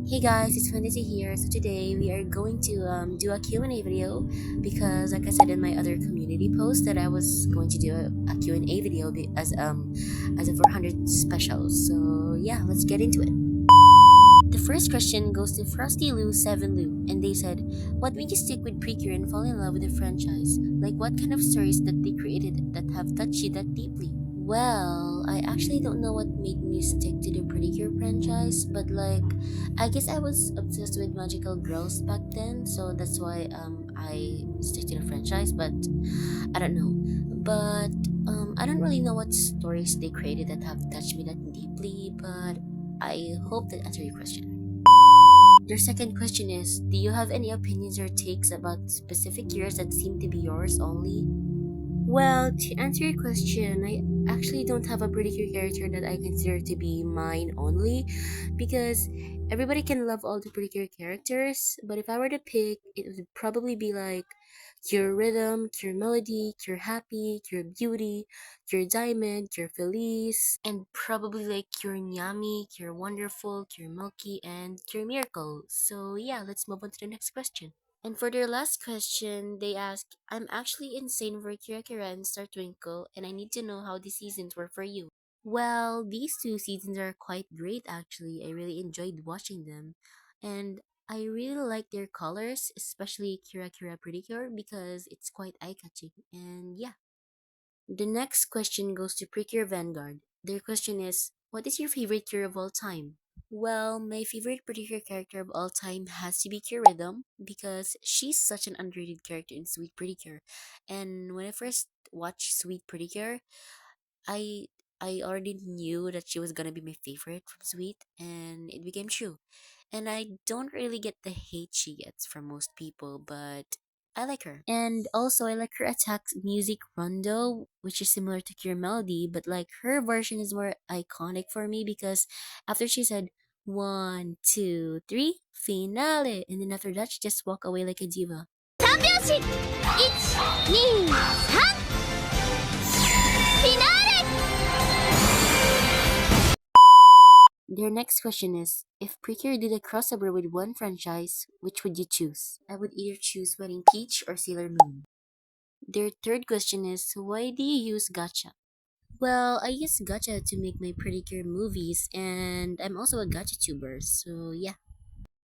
Hey guys, it's Fantasy here. So today we are going to do a Q&A video because like I said in my other community post that I was going to do a Q&A video as a 400 special. So yeah, let's get into it. The first question goes to Frosty Lou 7 Lou and they said, "What made you stick with Precure and fall in love with the franchise? Like what kind of stories that they created that have touched you that deeply?" Well, I actually don't know what made me stick to the Pretty Cure franchise, but I guess I was obsessed with magical girls back then, so that's why I stick to the franchise. But I don't know, but I don't really know what stories they created that have touched me that deeply. But I hope that answered your question. Your second question is, do you have any opinions or takes about specific years that seem to be yours only? Well, to answer your question, I actually don't have a particular character that I consider to be mine only because everybody can love all the particular characters, but if I were to pick, it would probably be like Cure Rhythm, Cure Melody, Cure Happy, Cure Beauty, Cure Diamond, Cure Felice, and probably like Cure Nyami, Cure Wonderful, Cure Milky, and Cure Miracle. So yeah, let's move on to the next question. And for their last question, they ask, "I'm actually insane for Kira Kira and Star Twinkle, and I need to know how the seasons were for you." Well, these two seasons are quite great actually. I really enjoyed watching them. And I really like their colors, especially Kira Kira Pretty Cure, because it's quite eye catching. And yeah. The next question goes to Precure Vanguard. Their question is, "What is your favorite cure of all time?" Well, my favorite particular character of all time has to be Rhythm because she's such an underrated character in Sweet Pretty Cure. And when I first watched Sweet Pretty Cure, I I already knew that she was gonna be my favorite from Sweet, and it became true. And I don't really get the hate she gets from most people, but I like her. And also, I like her attack music rondo, which is similar to Cure Melody, but like her version is more iconic for me because after she said, "One, two, three, finale," and then after that, she just walk away like a diva. 三拍子1、2、3フィナーレ Their next question is, if Precure did a crossover with one franchise, which would you choose? I would either choose Wedding Peach or Sailor Moon. Their third question is, why do you use gacha? Well, I use gacha to make my Precure movies, and I'm also a gacha tuber, so yeah.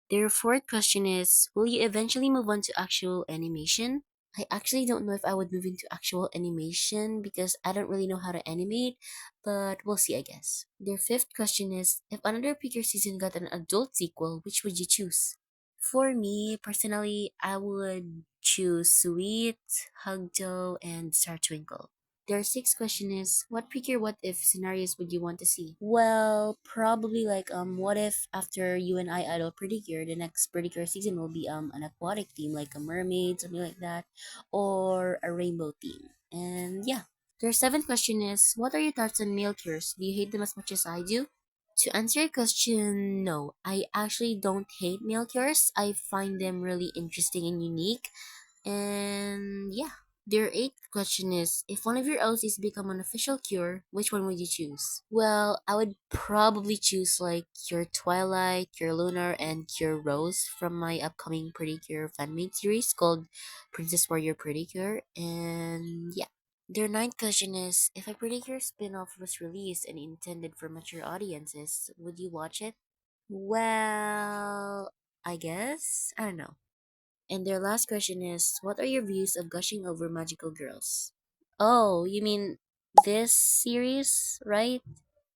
Their fourth question is, will you eventually move on to actual animation? I actually don't know if I would move into actual animation because I don't really know how to animate, but we'll see, I guess. Their fifth question is, if another Picure season got an adult sequel, which would you choose? For me, personally, I would choose Sweet, Hugdo, and Star Twinkle. Their sixth question is, what Picure what if scenarios would you want to see? Well, probably like what if after you and I idol Pretty Cure, the next Pretty Cure season will be an aquatic theme like a mermaid, something like that, or a rainbow theme. And yeah. Their seventh question is, what are your thoughts on male cures? Do you hate them as much as I do? To answer your question, no. I actually don't hate male cures. I find them really interesting and unique. And yeah. Their eighth question is, if one of your OCs become an official cure, which one would you choose? Well, I would probably choose like Cure Twilight, Cure Lunar, and Cure Rose from my upcoming Pretty Cure fanmade series called Princess Warrior Pretty Cure. And yeah. Their ninth question is, if a Pretty Cure spin-off was released and intended for mature audiences, would you watch it? Well, I guess. I don't know. And their last question is, what are your views of gushing over magical girls? Oh, you mean this series, right?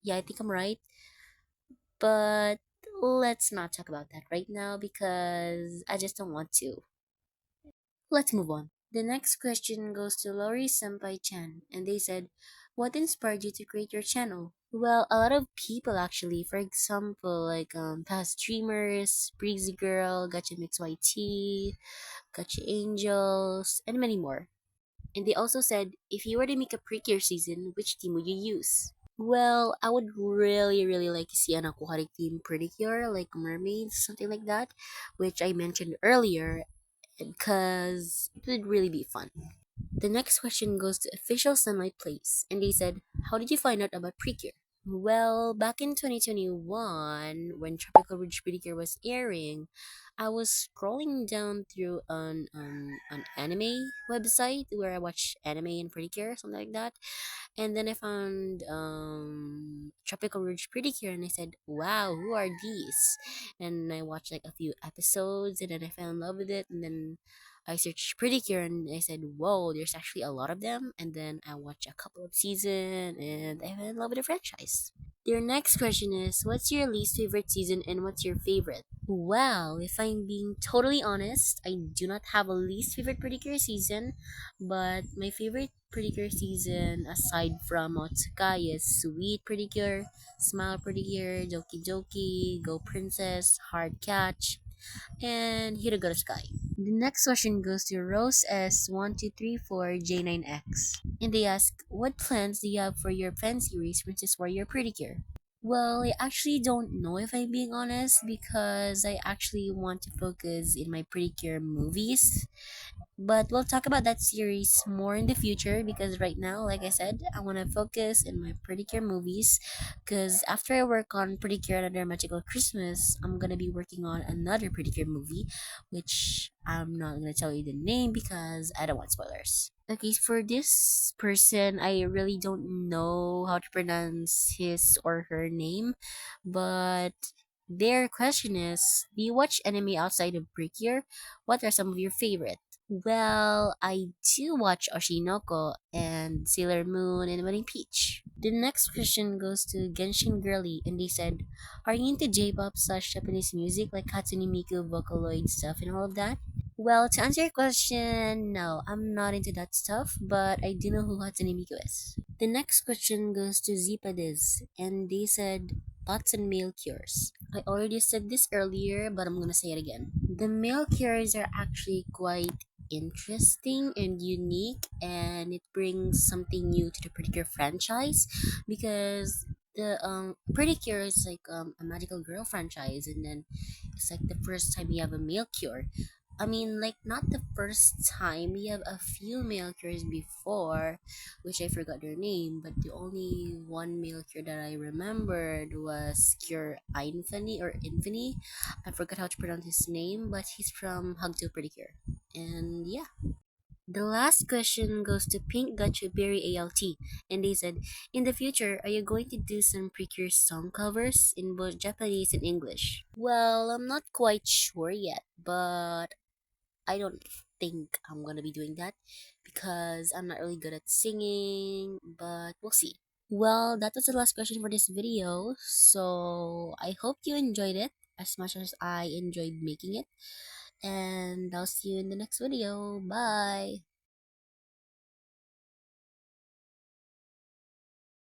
Yeah, I think I'm right. But let's not talk about that right now because I just don't want to. Let's move on. The next question goes to Lori Senpai Chan, and they said, "What inspired you to create your channel?" Well, a lot of people actually. For example, like past streamers, Breezy Girl, Gacha Mix YT, Gacha Angels, and many more. And they also said, if you were to make a Precure season, which team would you use? Well, I would really, really like to see an aquatic team Precure, like mermaids, something like that, which I mentioned earlier, because it would really be fun. The next question goes to official Sunlight Place, and they said, how did you find out about Precure? Well, back in 2021, when Tropical Ridge Pedicure was airing, I was scrolling down through an anime website where I watch anime and pedicure, something like that. And then I found Tropical Ridge Pedicure, and I said, "Wow, who are these?" And I watched like a few episodes, and then I fell in love with it. And then I searched Pedicure, and I said, "Whoa, there's actually a lot of them." And then I watched a couple of seasons, and I fell in love with the franchise. Your next question is, what's your least favorite season and what's your favorite? Well, if I'm being totally honest, I do not have a least favorite Pretty season, but my favorite Pretty season, aside from Otsukai, is Sweet Pretty Smile Pretty Doki Doki, Go Princess, Hard Catch, and Hiragoro Sky. The next question goes to Rose S1234J9X. And they ask, what plans do you have for your fan series, Princess Warrior Pretty Cure? Well, I actually don't know if I'm being honest because I actually want to focus in my Pretty Cure movies, but we'll talk about that series more in the future because right now, like I said, I want to focus in my Pretty Cure movies because after I work on Pretty Cure Another Magical Christmas, I'm going to be working on another Pretty Cure movie, which I'm not going to tell you the name because I don't want spoilers. Okay, for this person, I really don't know how to pronounce his or her name, but their question is, do you watch anime outside of Pretty Cure? What are some of your favorites? Well, I do watch Oshinoko and Sailor Moon and Wedding Peach. The next question goes to Genshin Girly, and they said, are you into J-pop slash Japanese music like Hatsune Miku, Vocaloid stuff, and all of that? Well, to answer your question, no, I'm not into that stuff, but I do know who Hatsune Miku is. The next question goes to Zipadiz, and they said, thoughts on male cures. I already said this earlier, but I'm gonna say it again. The male cures are actually quite interesting and unique, and it brings something new to the Pretty Cure franchise because the Pretty Cure is like a magical girl franchise, and then it's like the first time you have a male cure. I mean, like, not the first time. We have a few male cures before, which I forgot their name, but the only one male cure that I remembered was Cure Infini or Infini. I forgot how to pronounce his name, but he's from Hug to Pretty Cure. And yeah. The last question goes to Pink Gacha Berry ALT, and they said, in the future, are you going to do some Precure song covers in both Japanese and English? Well, I'm not quite sure yet, but I don't think I'm gonna be doing that because I'm not really good at singing, but we'll see. Well, that was the last question for this video, so I hope you enjoyed it as much as I enjoyed making it, and I'll see you in the next video. Bye!